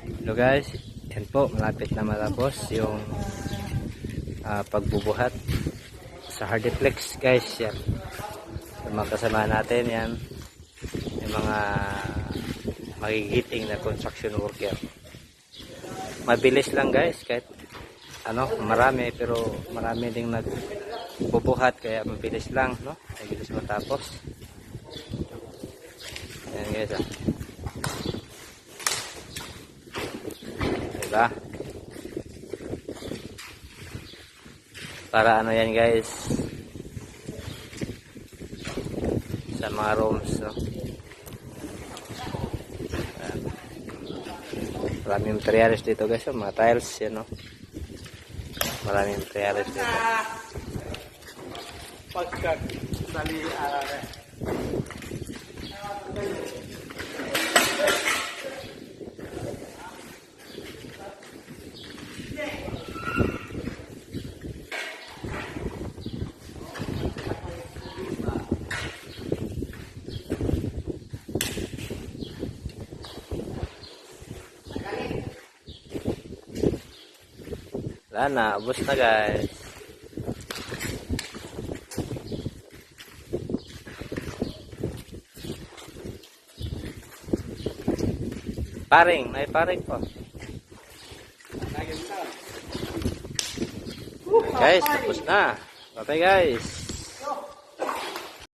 Hello guys, yan po, malapit na matapos yung pagbubuhat sa Hardiplex guys. Yan, yung mga kasama natin yan, yung mga magigiting na construction worker. Mabilis lang guys, kahit marami, pero marami ding nagbubuhat, kaya mabilis lang, no? Mabilis matapos. Yan guys, diba? Para yan guys, sa mga rooms, no? Maraming materials dito guys, mga tiles yan, no? Maraming materials dito. Pagkat dali Wala na, ubos na guys. Paring, may paring po. Guys, tapos na. Bye guys.